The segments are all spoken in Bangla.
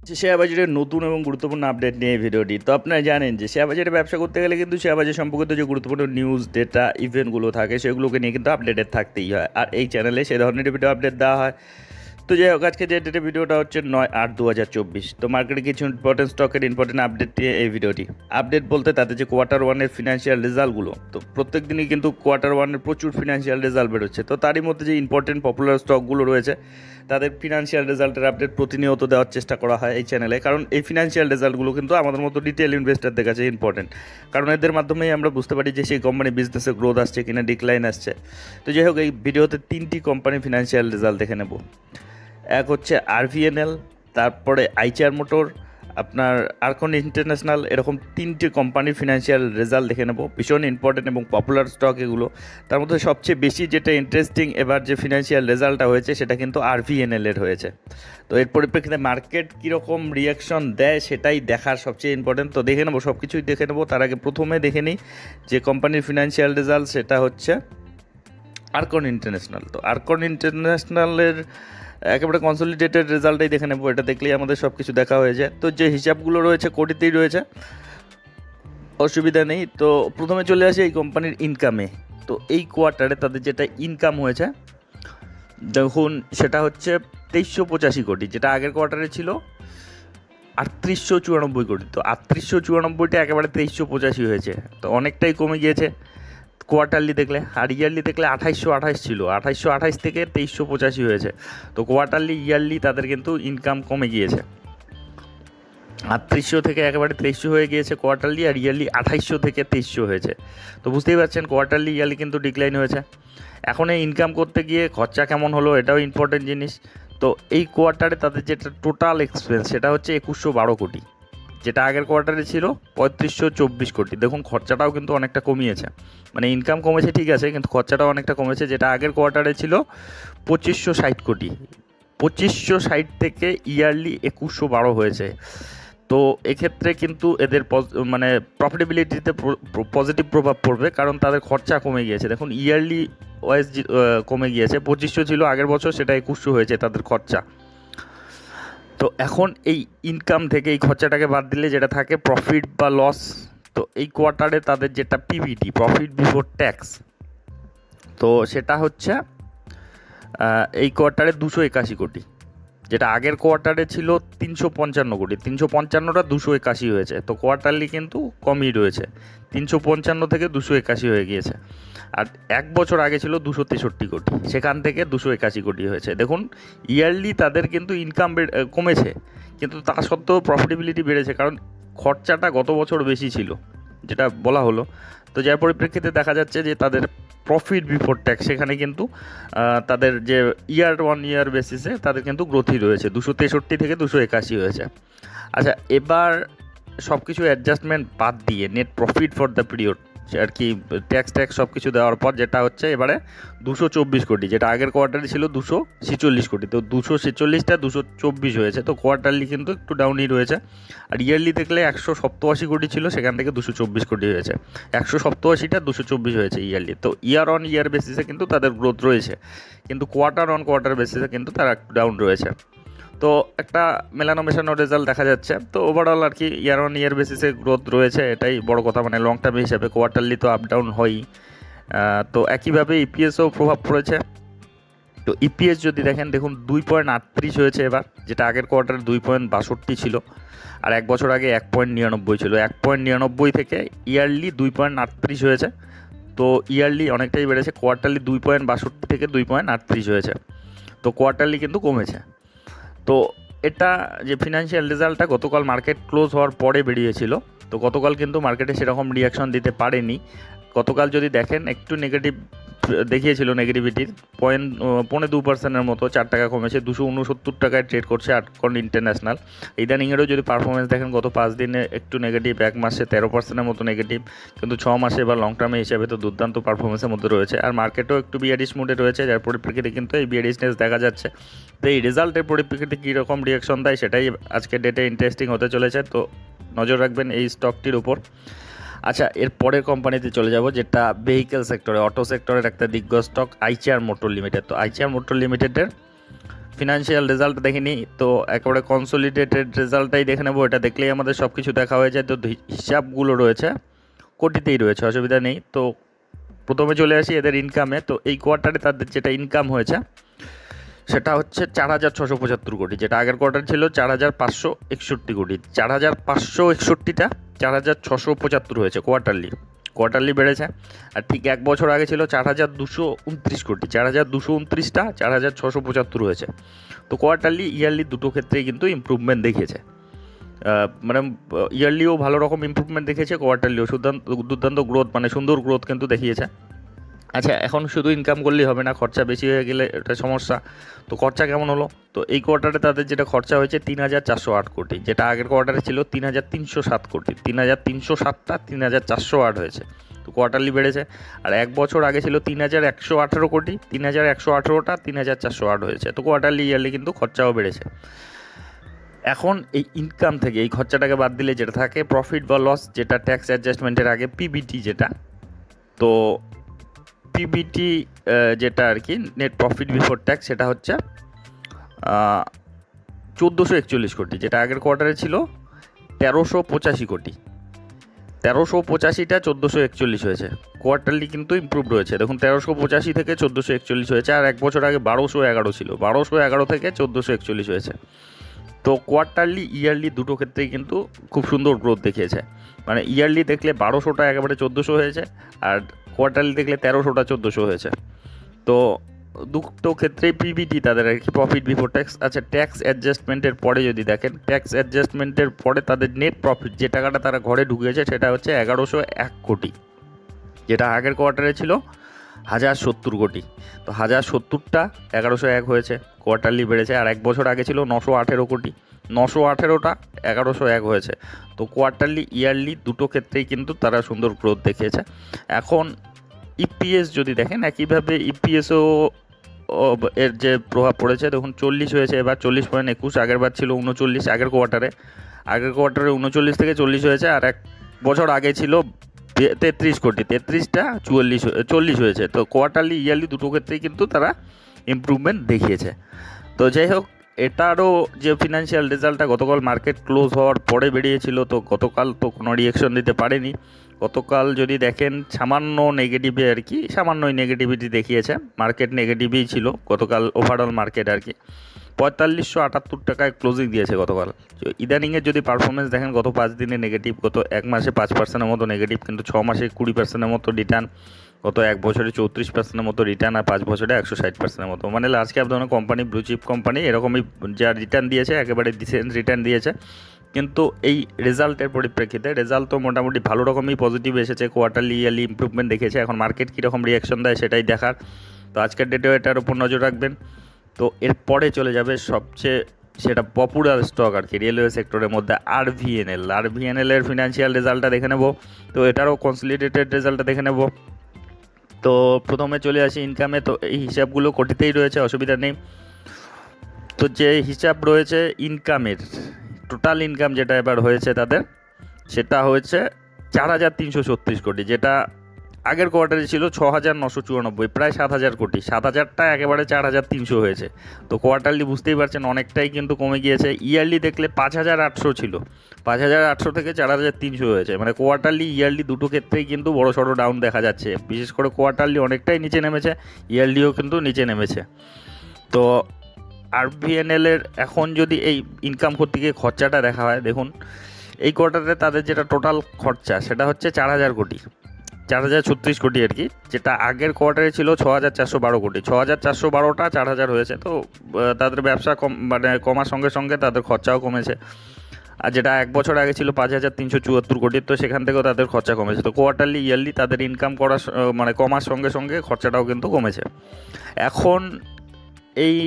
যে শেয়ার বাজারের নতুন এবং গুরুত্বপূর্ণ আপডেট নিয়ে এই ভিডিওটি। তো আপনারা জানেন যে শেয়ার বাজারে ব্যবসা করতে গেলে কিন্তু শেয়ার বাজার সম্পর্কিত যে গুরুত্বপূর্ণ নিউজ, ডেটা, ইভেন্টগুলো থাকে সেগুলোকে নিয়ে কিন্তু আপডেটেড থাকতেই হয়। আর এই চ্যানেলে সেই ধরনের ভিডিও আপডেট দেওয়া হয়। তো যাই হোক, আজকে যে ডেটের ভিডিওটা হচ্ছে 9/8/2024। তো মার্কেটে কিছু ইম্পর্টেন্ট স্টকের ইম্পর্টেন্ট আপডেট নিয়ে এই ভিডিওটি। আপডেট বলতে তাদের যে কোয়ার্টার 1-এর ফিনান্সিয়াল রেজাল্টগুলো, তো প্রত্যেক দিনই কিন্তু কোয়ার্টার 1-এর প্রচুর ফিনান্সিয়াল রেজাল্ট বেরোচ্ছে। তো তারই মধ্যে যে ইম্পর্টেন্ট পপুলার স্টকগুলো রয়েছে তাদের ফিনান্সিয়াল রেজাল্টের আপডেট প্রতিনিয়ত দেওয়ার চেষ্টা করা হয় এই চ্যানেলে। কারণ এই ফিনান্সিয়াল রেজাল্টগুলো কিন্তু আমাদের মতো ডিটেল ইনভেস্টারদের কাছে ইম্পর্টেন্ট, কারণ এদের মাধ্যমেই আমরা বুঝতে পারি যে সেই কোম্পানি বিজনেসে গ্রোথ আসছে কিনা, ডিক্লাইন আসছে। তো যাই হোক, এই ভিডিওতে 3টি কোম্পানি ফিনান্সিয়াল রেজাল্ট দেখে নেব। এক হচ্ছে আরভিএনএল, তারপরে আইচার মোটর, আপনার আরকন ইন্টারন্যাশনাল, এরকম 3টি কোম্পানির ফিনান্সিয়াল রেজাল্ট দেখে নেব। ভীষণ ইম্পর্টেন্ট এবং পপুলার স্টক এগুলো। তার মধ্যে সবচেয়ে বেশি যেটা ইন্টারেস্টিং এবার যে ফিনান্সিয়াল রেজাল্টটা হয়েছে সেটা কিন্তু আরভিএনএলের হয়েছে। তো এর পরিপ্রেক্ষিতে মার্কেট কীরকম রিয়াকশন দেয় সেটাই দেখার সবচেয়ে ইম্পর্টেন্ট। তো দেখে নেবো, সব কিছুই দেখে নেবো। তার আগে প্রথমে দেখে নিই যে কোম্পানির ফিনান্সিয়াল রেজাল্ট, সেটা হচ্ছে আরকন ইন্টারন্যাশনাল। তো আরকন ইন্টারন্যাশনালের একেবারে কনসলিডেটেড রেজাল্টটাই দেখে নেবো। এটা দেখলেই আমাদের সব কিছু দেখা হয়ে যায়। তো যে হিসাবগুলো রয়েছে কোটিতেই রয়েছে, অসুবিধা নেই। তো প্রথমে চলে আসে এই কোম্পানির ইনকামে। তো এই কোয়ার্টারে তাদের যেটা ইনকাম হয়েছে দেখুন, সেটা হচ্ছে 2385 কোটি, যেটা আগের কোয়ার্টারে ছিল 3894 কোটি। তো 3894টা একেবারে 2385 হয়েছে, তো অনেকটাই কমে গিয়েছে কোয়ার্টারলি দেখলে। আর ইয়ারলি দেখলে 2828 ছিল, 2828 থেকে 2385 হয়েছে। তো কোয়ার্টারলি ইয়ারলি তাদের কিন্তু ইনকাম কমে গিয়েছে। 3800 থেকে একেবারে 2300 হয়ে গিয়েছে কোয়ার্টারলি, আর ইয়ারলি 2800 থেকে 2300 হয়েছে। তো বুঝতেই পারছেন কোয়ার্টারলি ইয়ারলি কিন্তু ডিক্লাইন হয়েছে। এখন এই ইনকাম করতে গিয়ে খরচা কেমন হলো এটাও ইম্পর্টেন্ট জিনিস। তো এই কোয়ার্টারে তাদের যেটা টোটাল এক্সপেন্স সেটা হচ্ছে 2112 কোটি, যেটা আগের কোয়ার্টারে ছিল 3524 কোটি। দেখুন খরচাটাও কিন্তু অনেকটা কমিয়েছে, মানে ইনকাম কমেছে ঠিক আছে, কিন্তু খরচাটাও অনেকটা কমেছে। যেটা আগের কোয়ার্টারে ছিল 2560 কোটি, 2560 থেকে ইয়ারলি 2112 হয়েছে। তো এক্ষেত্রে কিন্তু এদের মানে প্রফিটেবিলিটিতে পজিটিভ প্রভাব পড়বে, কারণ তাদের খরচা কমে গিয়েছে। দেখুন ইয়ারলি ওয়াইজ কমে গিয়েছে, 2500 ছিল আগের বছর, সেটা 2100 হয়েছে তাদের খরচা। তো এখন এই ইনকাম থেকে এই খরচাটাকে বাদ দিলে যেটা থাকে প্রফিট বা লস, তো এই কোয়ার্টারে তাদের যেটা পিবিটি, প্রফিট বিফোর ট্যাক্স, তো সেটা হচ্ছে এই কোয়ার্টারে 281 কোটি, যেটা আগের কোয়ার্টারে ছিল 355 কোটি। 355টা 281 হয়েছে। তো কোয়ার্টারলি কিন্তু কমই রয়েছে, 355 থেকে 281 হয়ে গিয়েছে। আর এক বছর আগে ছিল 263 কোটি, সেখান থেকে 281 কোটি হয়েছে। দেখুন ইয়ারলি তাদের কিন্তু ইনকাম কমেছে, কিন্তু তা সত্ত্বেও প্রফিটেবিলিটি বেড়েছে, কারণ খরচাটা গত বছর বেশি ছিল, যেটা বলা হলো। তো যার পরিপ্রেক্ষিতে দেখা যাচ্ছে যে তাদের প্রফিট বিফোর ট্যাক্স, সেখানে কিন্তু তাদের যে ইয়ার বেসিসে তাদের কিন্তু গ্রোথই রয়েছে, 263 থেকে 281 হয়েছে। আচ্ছা, এবার সব কিছু অ্যাডজাস্টমেন্ট বাদ দিয়ে net profit for the period আর কি, ট্যাক্স সব কিছু দেওয়ার পর যেটা হচ্ছে এবারে 224 কোটি, যেটা আগের কোয়ার্টারে ছিল 246 কোটি। তো 246টা 224 হয়েছে। তো কোয়ার্টারলি কিন্তু একটু ডাউনই রয়েছে। আর ইয়ারলি দেখলে 187 কোটি ছিল, সেখান থেকে 224 কোটি হয়েছে। 187টা 224 হয়েছে ইয়ারলি। তো ইয়ার অন ইয়ার বেসিসে কিন্তু তাদের গ্রোথ রয়েছে, কিন্তু কোয়ার্টার অন কোয়ার্টার বেসিসে কিন্তু তারা একটু ডাউন রয়েছে। তো একটা মেলানো মেশানো রেজাল্ট দেখা যাচ্ছে। তো ওভারঅল আর কি ইয়ার অন ইয়ার বেসিসে গ্রোথ রয়েছে, এটাই বড় কথা। মানে লং টার্ম হিসাবে কোয়ার্টারলি তো আপ ডাউন হয়ই। তো একইভাবে ইপিএসও প্রভাব পড়েছে। তো ইপিএস যদি দেখুন 2.38 হয়েছে এবার, যেটা আগের কোয়ার্টারে 2.62 ছিল, আর এক বছর আগে 1.99 ছিল। 1.99 থেকে ইয়ারলি 2.38 হয়েছে। তো ইয়ারলি অনেকটাই বেড়েছে, কোয়ার্টারলি 2.62 থেকে 2.38 হয়েছে। তো কোয়ার্টারলি কিন্তু কমেছে। তো এটা যে ফিনান্সিয়াল রেজাল্টটা গতকাল মার্কেট ক্লোজ হওয়ার পরে বেরিয়েছিল। তো গতকাল কিন্তু মার্কেটে সেরকম রিয়াকশন দিতে পারেনি। গতকাল যদি দেখেন একটু নেগেটিভ দেখিয়েছিল, নেগেটিভিটির 0.2% মতো, 4 টাকা কমেছে, 269 টাকায় ট্রেড করছে আরকন ইন্টারন্যাশনাল। ইদানিংয়েরও যদি পারফরমেন্স দেখেন, গত 5 দিনে একটু নেগেটিভ, এক মাসে 13%-এর মতো নেগেটিভ, কিন্তু 6 মাসে বা লং টার্মে হিসাবে তো দুর্দান্ত পারফরমেন্সের মধ্যে রয়েছে। আর মার্কেটও একটু বিয়ারিশ মুডে রয়েছে, যার পরিপ্রেক্ষিতে কিন্তু এই বিয়ারিশনেস দেখা যাচ্ছে। তো এই রেজাল্টের পরিপ্রেক্ষিতে কীরকম রিয়াকশন দেয় সেটাই আজকে ডেটে ইন্টারেস্টিং হতে চলেছে। তো নজর রাখবেন এই স্টকটির উপর। আচ্ছা, এর পরের কোম্পানিতে চলে যাব, যেটা ভেহিকেল সেক্টরে, অটো সেক্টরের একটা দিগ্গজ স্টক, আইচার মোটর লিমিটেড। তো আইচার মোটর লিমিটেডের ফিনান্সিয়াল রেজাল্ট দেখিনি, তো একেবারে কনসলিডেটেড রেজাল্টটাই দেখে নেবো। এটা দেখলেই আমাদের সব কিছু দেখা হয়ে যায়। তো হিসাবগুলো রয়েছে কোটিতেই রয়েছে, অসুবিধা নেই। তো প্রথমে চলে আসি এদের ইনকামে। তো এই কোয়ার্টারে তাদের যেটা ইনকাম হয়েছে সেটা হচ্ছে 4,675 কোটি, যেটা আগের কোয়ার্টার ছিল 4,561 কোটি। 4,561টা 4,675 হয়েছে কোয়ার্টারলি বেড়েছে। আর ঠিক এক বছর আগে ছিল 4,229 কোটি, 4,229টা 4,675 হয়েছে। তো কোয়ার্টারলি ইয়ারলি দুটো ক্ষেত্রেই কিন্তু ইম্প্রুভমেন্ট দেখিয়েছে। মানে ইয়ারলিও ভালো রকম ইম্প্রুভমেন্ট দেখিয়েছে, কোয়ার্টারলিও দুর্দান্ত গ্রোথ, মানে সুন্দর গ্রোথ কিন্তু দেখিয়েছে। আচ্ছা, এখন শুধু ইনকাম করলেই হবে না, খরচা বেশি হয়ে গেলে এটা সমস্যা। তো খরচা কেমন হলো? তো এই কোয়ার্টারে তাদের যেটা খরচা হয়েছে 3,408 কোটি, যেটা আগের কোয়ার্টারে ছিল 3,307 কোটি। 3,307টা 3,408 হয়েছে। তো কোয়ার্টারলি বেড়েছে। আর এক বছর আগে ছিল 3,118 কোটি, 3,118টা 3,408 হয়েছে। তো কোয়ার্টারলি ইয়ারলি কিন্তু খরচাও বেড়েছে। এখন এই ইনকাম থেকে এই খরচাটাকে বাদ দিলে যেটা থাকে প্রফিট বা লস, যেটা ট্যাক্স অ্যাডজাস্টমেন্টের আগে পিবিটি যেটা, তো পিবিটি যেটা আর কি নেট প্রফিট বিফোর ট্যাক্স, সেটা হচ্ছে 1,441 কোটি, যেটা আগের কোয়ার্টারে ছিল 1,385 কোটি। 1,385টা 1,441 হয়েছে। কোয়ার্টারলি কিন্তু ইমপ্রুভ রয়েছে, দেখুন 1,385 থেকে 1,441 হয়েছে। আর এক বছর আগে 1,211 ছিল, 1,211 থেকে 1,441 হয়েছে। তো কোয়ার্টারলি ইয়ারলি দুটো ক্ষেত্রেই কিন্তু খুব সুন্দর গ্রোথ দেখিয়েছে। মানে ইয়ারলি দেখলে 1,200টা একেবারে 1,400 হয়েছে, আর কোয়ার্টারলি দেখলে 1,300টা 1,400 হয়েছে। তো দুটো ক্ষেত্রেই পিবিটি তাদের আর কি প্রফিট বিফোর ট্যাক্স। আচ্ছা, ট্যাক্স অ্যাডজাস্টমেন্টের পরে যদি দেখেন, ট্যাক্স অ্যাডজাস্টমেন্টের পরে তাদের নেট প্রফিট যে টাকাটা তারা ঘরে ঢুকিয়েছে সেটা হচ্ছে 1,101 কোটি, যেটা আগের কোয়ার্টারে ছিল 1,070 কোটি। তো 1,070টা 1,101 হয়েছে, কোয়ার্টারলি বেড়েছে। আর এক বছর আগে ছিল 918 কোটি, 918টা 1,101 হয়েছে। তো কোয়ার্টারলি ইয়ারলি দুটো ক্ষেত্রেই কিন্তু তারা সুন্দর গ্রোথ দেখিয়েছে। এখন ইপিএস যদি দেখেন, একইভাবে ইপিএসও এর যে প্রভাব পড়েছে, দেখুন 40 হয়েছে এবার, 40.21। আগের বার ছিল 39, আগের কোয়ার্টারে 39 থেকে 40 হয়েছে। আর এক বছর আগে ছিল 33 কোটি, 33টা 40 হয়েছে। তো কোয়ার্টারলি ইয়ারলি দুটো ক্ষেত্রেই কিন্তু তারা ইমপ্রুভমেন্ট দেখিয়েছে। তো যাই হোক, এটারও যে ফিনান্সিয়াল রেজাল্টটা গতকাল মার্কেট ক্লোজ হওয়ার পরে বেরিয়েছিল, তো গতকাল তো কোনো রিয়েকশন দিতে পারেনি। গতকাল যদি দেখেন সামান্য নেগেটিভে আর কি, সামান্যই নেগেটিভিটি দেখিয়েছে, মার্কেট নেগেটিভই ছিল গতকাল, ওভারঅল মার্কেট আর কি 4,578 টাকায় ক্লোজিং দিয়েছে গতকাল। ইদানিংয়ের যদি পারফরমেন্স দেখেন, গত 5 দিনে নেগেটিভ, গত এক মাসে 5%-এর মতো নেগেটিভ, কিন্তু 6 মাসে 20%-এর মতো রিটার্ন, গত এক বছরে 34%-এর মতো রিটার্ন, আর 5 বছরে 160%-এর মতো। মানে লার্জ ক্যাপ ধরনের কোম্পানি, ব্লু চিপ কোম্পানি এরকমই যা রিটার্ন দিয়েছে, একেবারে ডিসেন্ট রিটার্ন দিয়েছে। কিন্তু এই রেজাল্টের পরিপ্রেক্ষিতে রেজাল্ট তো মোটামুটি ভালো রকমই পজিটিভ এসেছে, কোয়ার্টারলি ইয়ারলি ইমপ্রুভমেন্ট দেখেছে। এখন মার্কেট কীরকম রিয়াকশন দেয় সেটাই দেখার। তো আজকের ডেটেও এটার উপর নজর রাখবেন। তো এরপরে চলে যাবে সবচেয়ে সেটা পপুলার স্টক আর কি রেলওয়ে সেক্টরের মধ্যে, আরভিএনএল এর ফিনান্সিয়াল রেজাল্টটা দেখে নেব। তো এটারও কনসলিডেটেড রেজাল্টটা দেখে নেব। তো প্রথমে চলে আসি ইনকামে। তো এই হিসাবগুলো কোটিতেই রয়েছে, অসুবিধা নেই। তো যে হিসাব রয়েছে ইনকামের, টোটাল ইনকাম যেটা এবার হয়েছে তাদের, সেটা হয়েছে 4,336 কোটি, যেটা আগের কোয়ার্টারে ছিল 6,994, প্রায় 7,000 কোটি। 7,000টা একেবারে 4,300 হয়েছে। তো কোয়ার্টারলি বুঝতেই পারছেন অনেকটাই কিন্তু কমে গিয়েছে। ইয়ারলি দেখলে 5,800 ছিল, 5,800 থেকে 4,300 হয়েছে। মানে কোয়ার্টারলি ইয়ারলি দুটো ক্ষেত্রেই কিন্তু বড় সড়ো ডাউন দেখা যাচ্ছে। বিশেষ করে কোয়ার্টারলি অনেকটাই নিচে নেমেছে, ইয়ারলিও কিন্তু নিচে নেমেছে। তো আরভিএনএল এর এখন যদি এই ইনকাম করতে গিয়ে খরচাটা দেখা হয়, দেখুন এই কোয়ার্টারে তাদের যেটা টোটাল খরচা সেটা হচ্ছে 4,000 কোটি, 4,036 কোটি আর কি, যেটা আগের কোয়ার্টারে ছিল 6,412 কোটি। 6,412টা 4,000 হয়েছে। তো তাদের ব্যবসা কমার সঙ্গে সঙ্গে তাদের খরচাও কমেছে। আর যেটা এক বছর আগে ছিল 5,374 কোটি, তো সেখান থেকেও তাদের খরচা কমেছে। তো কোয়ার্টারলি ইয়ারলি তাদের ইনকাম কমার সঙ্গে সঙ্গে খরচাটাও কিন্তু কমেছে। এখন এই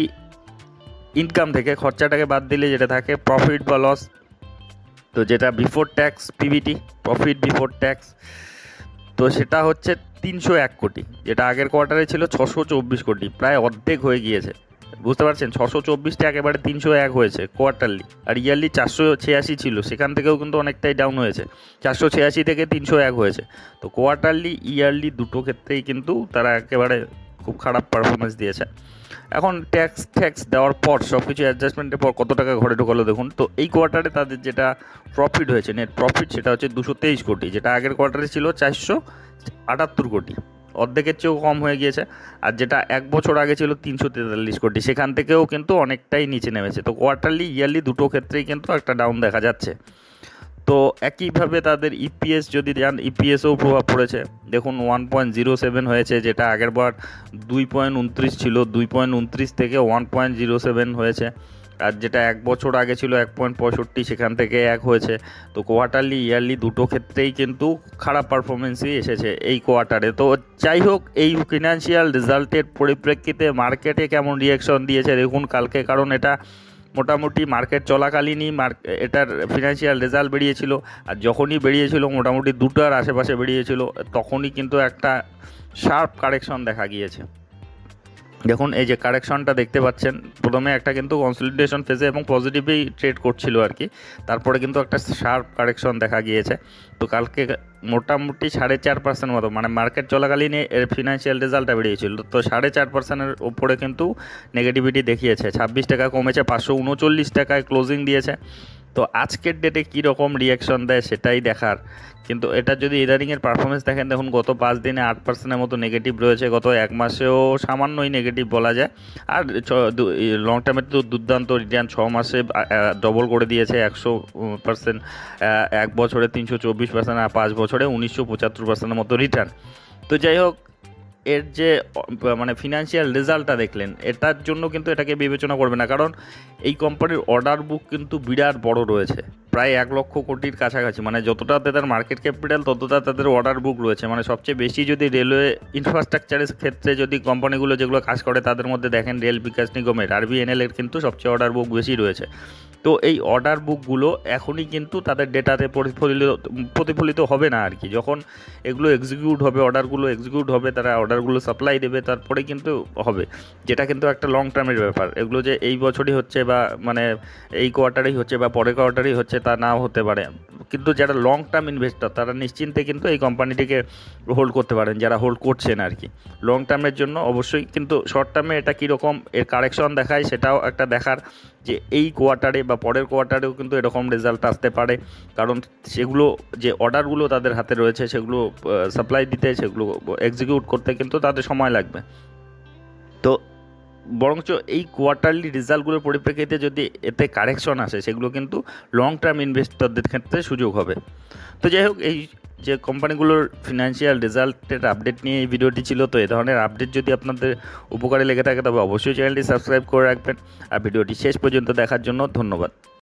ইনকাম থেকে খরচাটাকে বাদ দিলে যেটা থাকে প্রফিট বা লস, তো যেটা before tax PBT, profit before tax, তো সেটা হচ্ছে 301 কোটি, যেটা আগের কোয়ার্টারে ছিল 624 কোটি, প্রায় অর্ধেক হয়ে গিয়েছে। বুঝতে পারছেন, 624টা একেবারে 301 হয়েছে কোয়ার্টারলি। আর ইয়ারলি 486 ছিল, সেখান থেকেও কিন্তু অনেকটাই ডাউন হয়েছে, 486 থেকে 301 হয়েছে। তো কোয়ার্টারলি ইয়ারলি দুটো ক্ষেত্রেই কিন্তু তারা একেবারে খুব খারাপ পারফরমেন্স দিয়েছে। এখন ট্যাক্স দেওয়ার পর সব কিছু অ্যাডজাস্টমেন্টের পর কত টাকা ঘরে ঢোকালো দেখুন। তো এই কোয়ার্টারে তাদের যেটা প্রফিট হয়েছে, নেট প্রফিট, সেটা হচ্ছে 223 কোটি, যেটা আগের কোয়ার্টারে ছিল 478 কোটি, অর্ধেকের চেয়েও কম হয়ে গিয়েছে। আর যেটা এক বছর আগে ছিল 343 কোটি, সেখান থেকেও কিন্তু অনেকটাই নিচে নেমেছে। তো কোয়ার্টারলি ইয়ারলি দুটো ক্ষেত্রেই কিন্তু একটা ডাউন দেখা যাচ্ছে। তো একইভাবে তাদের ইপিএস যদি যান, ইপিএসও প্রভাব পড়েছে। দেখুন 1.07 হয়েছে, যেটা আগের বার 2.29 ছিল, 2.29 থেকে 1.07 হয়েছে। আর যেটা এক বছর আগে ছিল 1.65, সেখান থেকে 1 হয়েছে। তো কোয়ার্টারলি ইয়ারলি দুটো ক্ষেত্রেই কিন্তু খারাপ পারফরমেন্সই এসেছে এই কোয়ার্টারে। তো যাই হোক, এই ফিনান্সিয়াল রেজাল্টের পরিপ্রেক্ষিতে মার্কেটে কেমন রিয়াকশন দিয়েছে দেখুন কালকে, কারণ এটা মোটামুটি মার্কেট চলাকালীনই এটার ফিনান্সিয়াল রেজাল্ট বেরিয়েছিল। আর যখনই বেরিয়েছিল মোটামুটি 2টার আশেপাশে বেরিয়েছিল, তখনই কিন্তু একটা শার্প কারেকশন দেখা গিয়েছে। দেখুন এই যে কারেকশনটা দেখতে পাচ্ছেন, প্রথমে একটা কিন্তু কনসলিডেশন ফেজে এবং পজিটিভই ট্রেড করছিল আর কি, তারপরে কিন্তু একটা শার্প কারেকশন দেখা গিয়েছে। তো কালকে মোটামুটি 4.5% মতো, মানে মার্কেট চলাকালীন এর ফিনান্সিয়াল রেজাল্টটা বেরিয়েছিল, তো 4.5%-এর ওপরে কিন্তু নেগেটিভিটি দেখিয়েছে। 26 টাকা কমেছে, 539 টাকায় ক্লোজিং দিয়েছে। তো আজকের ডেটে কীরকম রিয়াকশন দেয় সেটাই দেখার। কিন্তু এটা যদি ইদানিংয়ের পারফরমেন্স দেখেন, দেখুন গত 5 দিনে 8%-এর মতো নেগেটিভ রয়েছে, গত এক মাসেও সামান্যই নেগেটিভ বলা যায়। আর লং টার্মে তো দুর্দান্ত রিটার্ন, 6 মাসে ডবল করে দিয়েছে 100%, এক বছরে 324%, আর 5 বছরে 1975%-এর মতো রিটার্ন। তো যাই হোক, এর যে মানে ফিনান্সিয়াল রেজাল্টটা দেখলেন, এটার জন্য কিন্তু এটাকে বিবেচনা করবে না, কারণ এই কোম্পানির অর্ডার বুক কিন্তু বিরাট বড় রয়েছে, প্রায় 1 লক্ষ কোটির কাছাকাছি। মানে যতটা তাদের মার্কেট ক্যাপিটাল ততটা তাদের অর্ডার বুক রয়েছে। মানে সবচেয়ে বেশি যদি রেলওয়ে ইনফ্রাস্ট্রাকচারের ক্ষেত্রে যদি কোম্পানিগুলো যেগুলো কাজ করে তাদের মধ্যে দেখেন, রেল বিকাশ নিগমের আরবিএনএল-এর কিন্তু সবচেয়ে অর্ডার বুক বেশি রয়েছে। তো এই অর্ডার বুকগুলো এখনই কিন্তু তাদের ডেটাতে প্রতিফলিত হবে না আর কি। যখন এগুলো এক্সিকিউট হবে, অর্ডারগুলো এক্সিকিউট হবে, তারা অর্ডারগুলো সাপ্লাই দেবে, তারপরে কিন্তু হবে, যেটা কিন্তু একটা লং টার্মের ব্যাপার। এগুলো যে এই বছরই হচ্ছে বা মানে এই কোয়ার্টারেই হচ্ছে বা পরের কোয়ার্টারেই হচ্ছে তা নাও হতে পারে। কিন্তু যারা লং টার্ম ইনভেস্টর তারা নিশ্চিন্তে কিন্তু এই কোম্পানিটিকে হোল্ড করতে পারেন, যারা হোল্ড করছেন আর কি লং টার্মের জন্য অবশ্যই। কিন্তু শর্ট টার্মে এটা কীরকম এর কারেকশন দেখায় সেটাও একটা দেখার, যে এই কোয়ার্টারে বা পরের কোয়ার্টারেও কিন্তু এরকম রেজাল্ট আসতে পারে, কারণ সেগুলো যে অর্ডারগুলো তাদের হাতে রয়েছে সেগুলো সাপ্লাই দিতে, সেগুলো এক্সিকিউট করতে কিন্তু তাদের সময় লাগবে। তো বরঞ্চ এই কোয়ার্টারলি রেজাল্টগুলোর পরিপ্রেক্ষিতে যদি এতে কারেকশন আসে, সেগুলো কিন্তু লং টার্ম ইনভেস্টরদের ক্ষেত্রে সুযোগ হবে। তো যাই হোক, এই যে কোম্পানিগুলোর ফিনান্সিয়াল রেজাল্টের আপডেট নিয়ে এই ভিডিওটি ছিল। তো এই ধরনের আপডেট যদি আপনাদের উপকারে লেগে থাকে তবে অবশ্যই চ্যানেলটি সাবস্ক্রাইব করে রাখবেন। আর ভিডিওটি শেষ পর্যন্ত দেখার জন্য ধন্যবাদ।